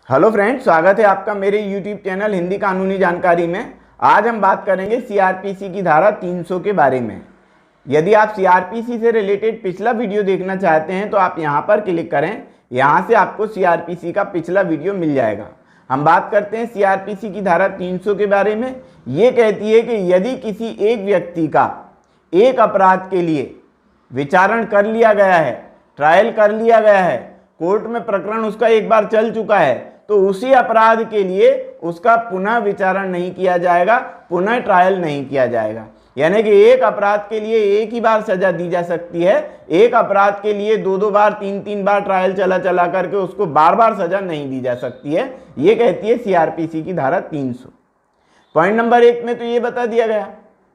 Hello friends, स्वागत है आपका मेरे यूट्यूब चैनल हिंदी कानूनी जानकारी में। आज हम बात करेंगे सीआरपीसी की धारा 300 के बारे में। यदि आप सीआरपीसी से रिलेटेड पिछला वीडियो देखना चाहते हैं तो आप यहां पर क्लिक करें। यहां से आपको सीआरपीसी का पिछला वीडियो मिल जाएगा। हम बात करते हैं सीआरपीसी की धारा 300 के बारे में। ये कहती है कि यदि किसी एक व्यक्ति का एक अपराध के लिए विचारण कर लिया गया है, ट्रायल कर लिया गया है, कोर्ट में प्रकरण उसका एक बार चल चुका है, तो उसी अपराध के लिए उसका पुनः विचारण नहीं किया जाएगा, पुनः ट्रायल नहीं किया जाएगा। यानी कि एक अपराध के लिए एक ही बार सजा दी जा सकती है, एक अपराध के लिए दो बार तीन बार ट्रायल चला करके उसको बार बार सजा नहीं दी जा सकती है। ये कहती है सीआरपीसी की धारा 300। पॉइंट नंबर 1 में तो ये बता दिया गया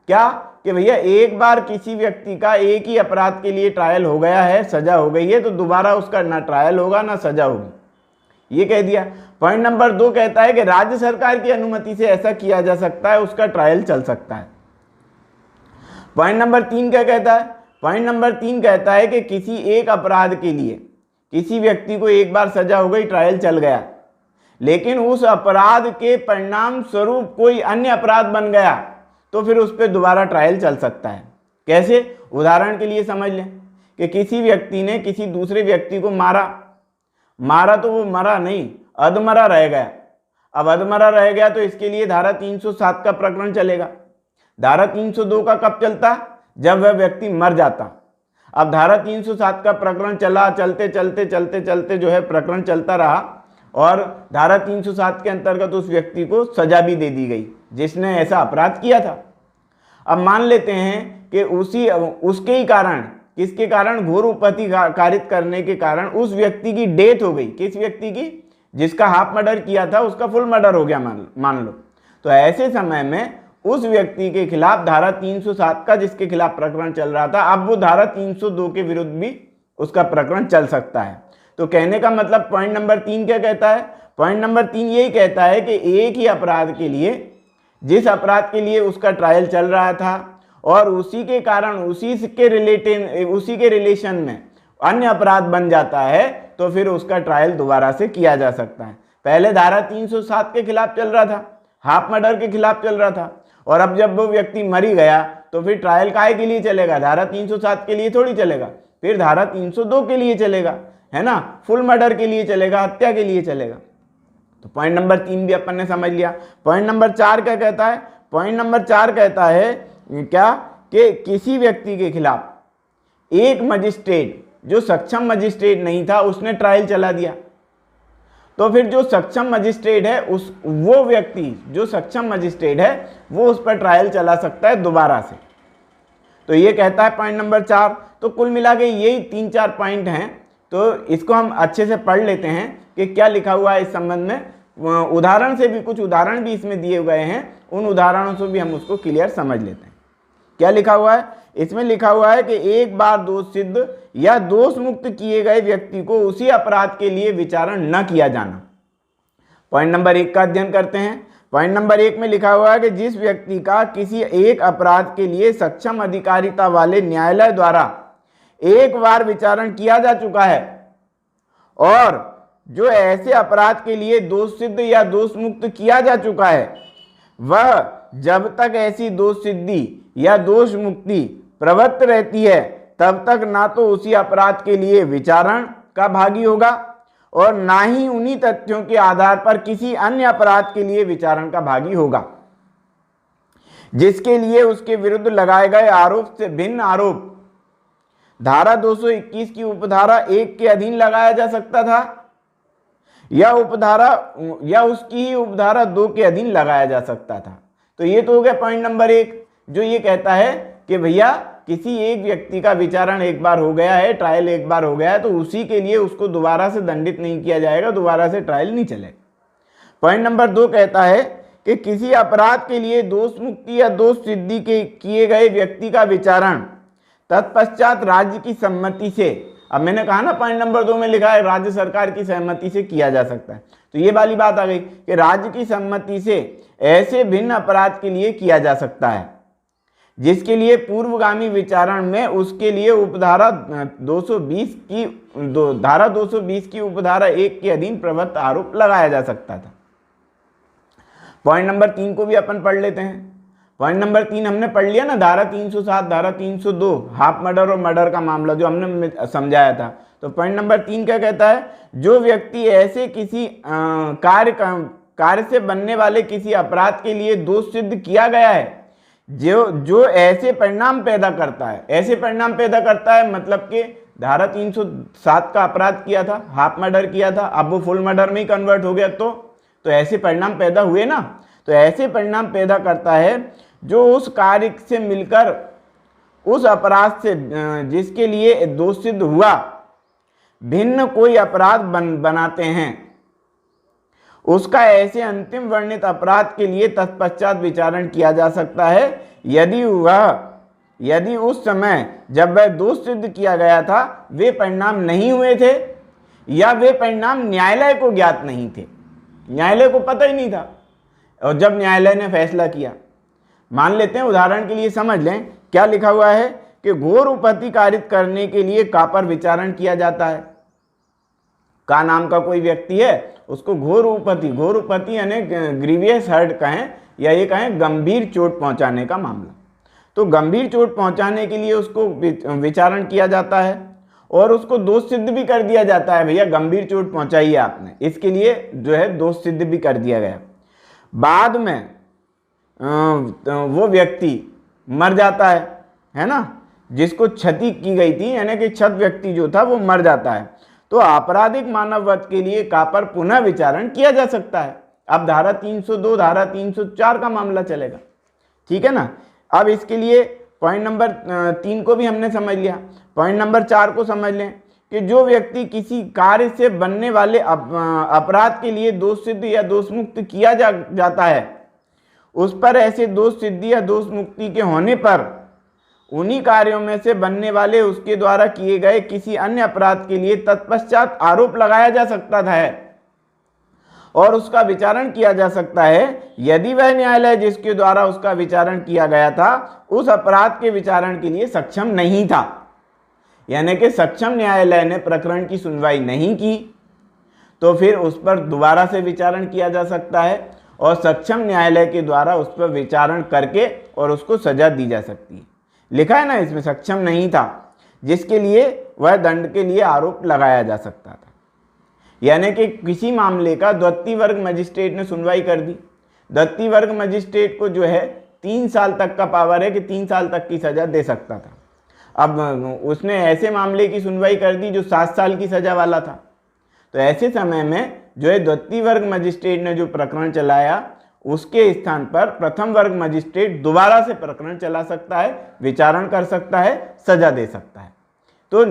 क्या कि भैया एक बार किसी व्यक्ति का एक ही अपराध के लिए ट्रायल हो गया है, सजा हो गई है, तो दोबारा उसका ना ट्रायल होगा ना सजा होगी, ये कह दिया। पॉइंट नंबर 2 कहता है कि राज्य सरकार की अनुमति से ऐसा किया जा सकता है, उसका ट्रायल चल सकता है। पॉइंट नंबर 3 क्या कहता है? पॉइंट नंबर 3 कहता है कि किसी एक अपराध के लिए किसी व्यक्ति को एक बार सजा हो गई, ट्रायल चल गया, लेकिन उस अपराध के परिणाम स्वरूप कोई अन्य अपराध बन गया तो फिर उस पर दोबारा ट्रायल चल सकता है। कैसे? उदाहरण के लिए समझ लें कि किसी व्यक्ति ने किसी दूसरे व्यक्ति को मारा तो वो मरा नहीं, अधमरा रह गया। अब अधमरा रह गया तो इसके लिए धारा 307 का प्रकरण चलेगा। धारा 302 का कब चलता? जब वह व्यक्ति मर जाता। अब धारा 307 का प्रकरण चला, चलते जो है प्रकरण चलता रहा और धारा 307 के अंतर्गत उस व्यक्ति को सजा भी दे दी गई जिसने ऐसा अपराध किया था। अब मान लेते हैं कि उसके ही कारण, किसके कारण? घोर उपपत्ति कारित करने के कारण उस व्यक्ति की डेथ हो गई। किस व्यक्ति की? जिसका हाफ मर्डर किया था उसका फुल मर्डर हो गया मान लो। तो ऐसे समय में उस व्यक्ति के खिलाफ धारा 307 का, जिसके खिलाफ प्रकरण चल रहा था, अब वो धारा 302 के विरुद्ध भी उसका प्रकरण चल सकता है। तो कहने का मतलब पॉइंट नंबर 3 क्या कहता है? पॉइंट नंबर 3 यही कहता है कि एक ही अपराध के लिए, जिस अपराध के लिए उसका ट्रायल चल रहा था और उसी के कारण उसी के रिलेशन में अन्य अपराध बन जाता है, तो फिर उसका ट्रायल दोबारा से किया जा सकता है। पहले धारा 307 के खिलाफ चल रहा था, हाफ मर्डर के खिलाफ चल रहा था, और अब जब वो व्यक्ति मरी गया तो फिर ट्रायल काहे के लिए चलेगा? धारा 307 के लिए थोड़ी चलेगा, फिर धारा 302 के लिए चलेगा, है ना? फुल मर्डर के लिए चलेगा, हत्या के लिए चलेगा। तो पॉइंट नंबर 3 भी अपन ने समझ लिया। पॉइंट नंबर 4 क्या कहता है? पॉइंट नंबर 4 कहता है क्या कि किसी व्यक्ति के खिलाफ एक मजिस्ट्रेट जो सक्षम मजिस्ट्रेट नहीं था उसने ट्रायल चला दिया, तो फिर जो सक्षम मजिस्ट्रेट है वो व्यक्ति जो सक्षम मजिस्ट्रेट है वो उस पर ट्रायल चला सकता है दोबारा से। तो ये कहता है पॉइंट नंबर 4। तो कुल मिला के यही 3-4 पॉइंट हैं। तो इसको हम अच्छे से पढ़ लेते हैं कि क्या लिखा हुआ है इस संबंध में। उदाहरण से भी, कुछ उदाहरण भी इसमें दिए गए हैं, उन उदाहरणों से भी हम उसको क्लियर समझ लेते हैं। क्या लिखा हुआ है इसमें? लिखा हुआ है कि एक बार दोष सिद्ध या दोष मुक्त किए गए व्यक्ति को उसी अपराध के लिए विचारण न किया जाना। पॉइंट नंबर 1 का अध्ययन करते हैं। पॉइंट नंबर 1 में लिखा हुआ है कि जिस व्यक्ति का किसी एक अपराध के लिए सक्षम अधिकारिता वाले न्यायालय द्वारा एक बार विचारण किया जा चुका है और जो ऐसे अपराध के लिए दोष सिद्ध या दोष मुक्त किया जा चुका है, वह जब तक ऐसी दोष सिद्धि या दोष मुक्ति प्रवृत्त रहती है तब तक ना तो उसी अपराध के लिए विचारण का भागी होगा और ना ही उन्हीं तथ्यों के आधार पर किसी अन्य अपराध के लिए विचारण का भागी होगा जिसके लिए उसके विरुद्ध लगाए गए आरोप से भिन्न आरोप धारा 221 की उपधारा 1 के अधीन लगाया जा सकता था या उसकी ही उपधारा 2 के अधीन लगाया जा सकता था। तो ये तो हो गया पॉइंट नंबर 1, जो ये कहता है कि भैया किसी एक व्यक्ति का विचारण एक बार हो गया है, ट्रायल एक बार हो गया है, तो उसी के लिए उसको दोबारा से दंडित नहीं किया जाएगा, दोबारा से ट्रायल नहीं चलेगा। पॉइंट नंबर 2 कहता है कि किसी अपराध के लिए दोष मुक्ति या दोष सिद्धि के किए गए व्यक्ति का विचारण तत्पश्चात राज्य की सम्मति से, अब मैंने कहा ना पॉइंट नंबर 2 में लिखा है राज्य सरकार की सहमति से किया जा सकता है, तो ये वाली बात आ गई कि राज्य की सम्मति से ऐसे भिन्न अपराध के लिए किया जा सकता है जिसके लिए पूर्वगामी विचारण में उसके लिए उपधारा 220 की धारा 220 की उपधारा 1 के अधीन प्रवृत्त आरोप लगाया जा सकता था। पॉइंट नंबर 3 को भी अपन पढ़ लेते हैं। पॉइंट नंबर 3 हमने पढ़ लिया ना, धारा 307, धारा 302, हाफ मर्डर और मर्डर का मामला जो हमने समझाया था। तो पॉइंट नंबर 3 क्या कहता है, जो व्यक्ति ऐसे किसी कार्य से बनने वाले किसी अपराध के लिए दोष सिद्ध किया गया है, जो ऐसे परिणाम पैदा करता है, ऐसे परिणाम पैदा करता है मतलब कि धारा 307 का अपराध किया था, हाफ मर्डर किया था, अब वो फुल मर्डर में ही कन्वर्ट हो गया, तो ऐसे परिणाम पैदा हुए ना। तो ऐसे परिणाम पैदा करता है जो उस कार्य से मिलकर उस अपराध से जिसके लिए दोष सिद्ध हुआ भिन्न कोई अपराध बनाते हैं, उसका ऐसे अंतिम वर्णित अपराध के लिए तत्पश्चात विचारण किया जा सकता है यदि उस समय जब वह दोष सिद्ध किया गया था वे परिणाम नहीं हुए थे या वे परिणाम न्यायालय को ज्ञात नहीं थे, न्यायालय को पता ही नहीं था। और जब न्यायालय ने फैसला किया, मान लेते हैं उदाहरण के लिए समझ लें, क्या लिखा हुआ है कि घोर उपपत्ति कारित करने के लिए का पर विचारण किया जाता है। का नाम का कोई व्यक्ति है, उसको घोर उपपत्ति यानी ग्रीवियस हर्ट कहें या ये कहें गंभीर चोट पहुंचाने का मामला। तो गंभीर चोट पहुंचाने के लिए उसको विचारण किया जाता है और उसको दोष सिद्ध भी कर दिया जाता है, भैया गंभीर चोट पहुंचाई है आपने, इसके लिए जो है दोष सिद्ध भी कर दिया गया। बाद में वो व्यक्ति मर जाता है ना, जिसको क्षति की गई थी यानी कि क्षत व्यक्ति जो था वो मर जाता है, तो आपराधिक मानववध के लिए का पर पुनः विचारण किया जा सकता है। अब धारा 302, धारा 304 का मामला चलेगा, ठीक है ना। अब इसके लिए पॉइंट नंबर 3 को भी हमने समझ लिया। पॉइंट नंबर 4 को समझ लें कि जो व्यक्ति किसी कार्य से बनने वाले अपराध के लिए दोष सिद्ध या दोष मुक्त किया जाता है, उस पर ऐसे दोष सिद्धि या दोष मुक्ति के होने पर उन्हीं कार्यों में से बनने वाले उसके द्वारा किए गए किसी अन्य अपराध के लिए तत्पश्चात आरोप लगाया जा सकता है और उसका विचारण किया जा सकता है यदि वह न्यायालय जिसके द्वारा उसका विचारण किया गया था उस अपराध के विचारण के लिए सक्षम नहीं था। यानी कि सक्षम न्यायालय ने प्रकरण की सुनवाई नहीं की तो फिर उस पर दोबारा से विचारण किया जा सकता है और सक्षम न्यायालय के द्वारा उस पर विचारण करके और उसको सजा दी जा सकती है। लिखा है ना इसमें, सक्षम नहीं था जिसके लिए वह दंड के लिए आरोप लगाया जा सकता था। यानी कि किसी मामले का द्वितीय वर्ग मजिस्ट्रेट ने सुनवाई कर दी, द्वितीय वर्ग मजिस्ट्रेट को जो है 3 साल तक का पावर है कि 3 साल तक की सजा दे सकता था। अब उसने ऐसे मामले की सुनवाई कर दी जो 7 साल की सजा वाला था, तो ऐसे समय में जो है द्वितीय वर्ग मजिस्ट्रेट ने जो प्रकरण चलाया उसके स्थान पर प्रथम वर्ग मजिस्ट्रेट दोबारा से प्रकरण चला सकता है, विचारण कर सकता है, सजा दे सकता है। तो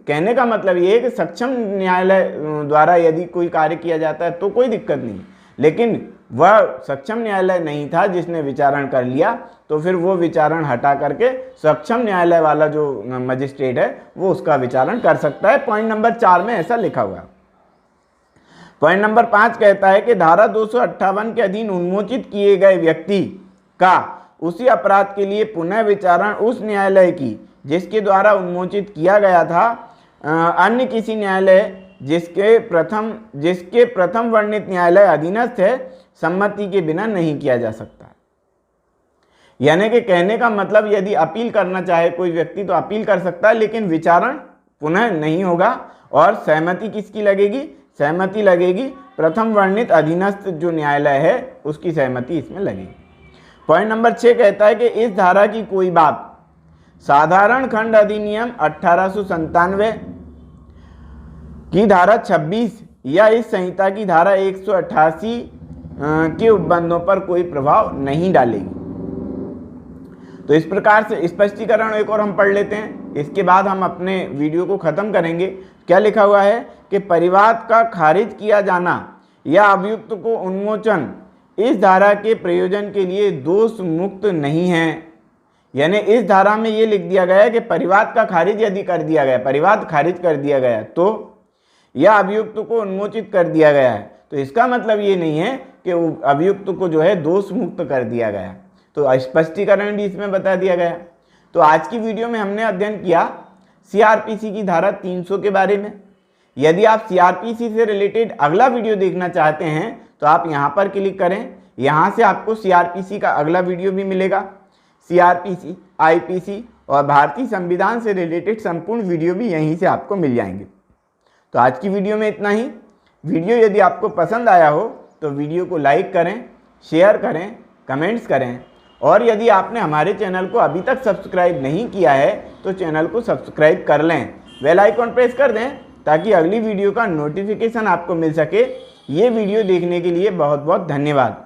कहने का मतलब ये है कि सक्षम न्यायालय द्वारा यदि कोई कार्य किया जाता है तो कोई दिक्कत नहीं, लेकिन वह सक्षम न्यायालय नहीं था जिसने विचारण कर लिया, तो फिर वो विचारण हटा करके सक्षम न्यायालय वाला जो मजिस्ट्रेट है वो उसका विचारण कर सकता है। पॉइंट नंबर 4 में ऐसा लिखा हुआ है। पॉइंट नंबर 5 कहता है कि धारा 258 के अधीन उन्मोचित किए गए व्यक्ति का उसी अपराध के लिए पुनः विचारण उस न्यायालय की जिसके द्वारा उन्मोचित किया गया था अन्य किसी न्यायालय जिसके प्रथम वर्णित न्यायालय अधीनस्थ है सम्मति के बिना नहीं किया जा सकता। यानी कि कहने का मतलब यदि अपील करना चाहे कोई व्यक्ति तो अपील कर सकता है, लेकिन विचारण पुनः नहीं होगा और सहमति किसकी लगेगी, सहमति लगेगी प्रथम वर्णित अधीनस्थ जो न्यायालय है उसकी सहमति इसमें लगेगी। पॉइंट नंबर 6 कहता है कि इस धारा की कोई बात साधारण खंड अधिनियम 1897 की धारा 26 या इस संहिता की धारा 188 के उपबंधों पर कोई प्रभाव नहीं डालेगी। तो इस प्रकार से स्पष्टीकरण एक और हम पढ़ लेते हैं, इसके बाद हम अपने वीडियो को खत्म करेंगे। क्या लिखा हुआ है कि परिवाद का खारिज किया जाना या अभियुक्त को उन्मोचन इस धारा के प्रयोजन के लिए दोष मुक्त नहीं है। यानी इस धारा में ये लिख दिया गया है कि परिवाद का खारिज यदि कर दिया गया, परिवाद खारिज कर दिया गया तो या अभियुक्त को उन्मोचित कर दिया गया है, तो इसका मतलब ये नहीं है कि अभियुक्त को जो है दोष मुक्त कर दिया गया। तो स्पष्टीकरण भी इसमें बता दिया गया। तो आज की वीडियो में हमने अध्ययन किया सीआरपीसी की धारा 300 के बारे में। यदि आप सीआरपीसी से रिलेटेड अगला वीडियो देखना चाहते हैं तो आप यहाँ पर क्लिक करें। यहाँ से आपको सीआरपीसी का अगला वीडियो भी मिलेगा। सीआरपीसी, आईपीसी और भारतीय संविधान से रिलेटेड संपूर्ण वीडियो भी यहीं से आपको मिल जाएंगे। तो आज की वीडियो में इतना ही। वीडियो यदि आपको पसंद आया हो तो वीडियो को लाइक करें, शेयर करें, कमेंट्स करें और यदि आपने हमारे चैनल को अभी तक सब्सक्राइब नहीं किया है तो चैनल को सब्सक्राइब कर लें, बेल आइकॉन प्रेस कर दें ताकि अगली वीडियो का नोटिफिकेशन आपको मिल सके। ये वीडियो देखने के लिए बहुत बहुत धन्यवाद।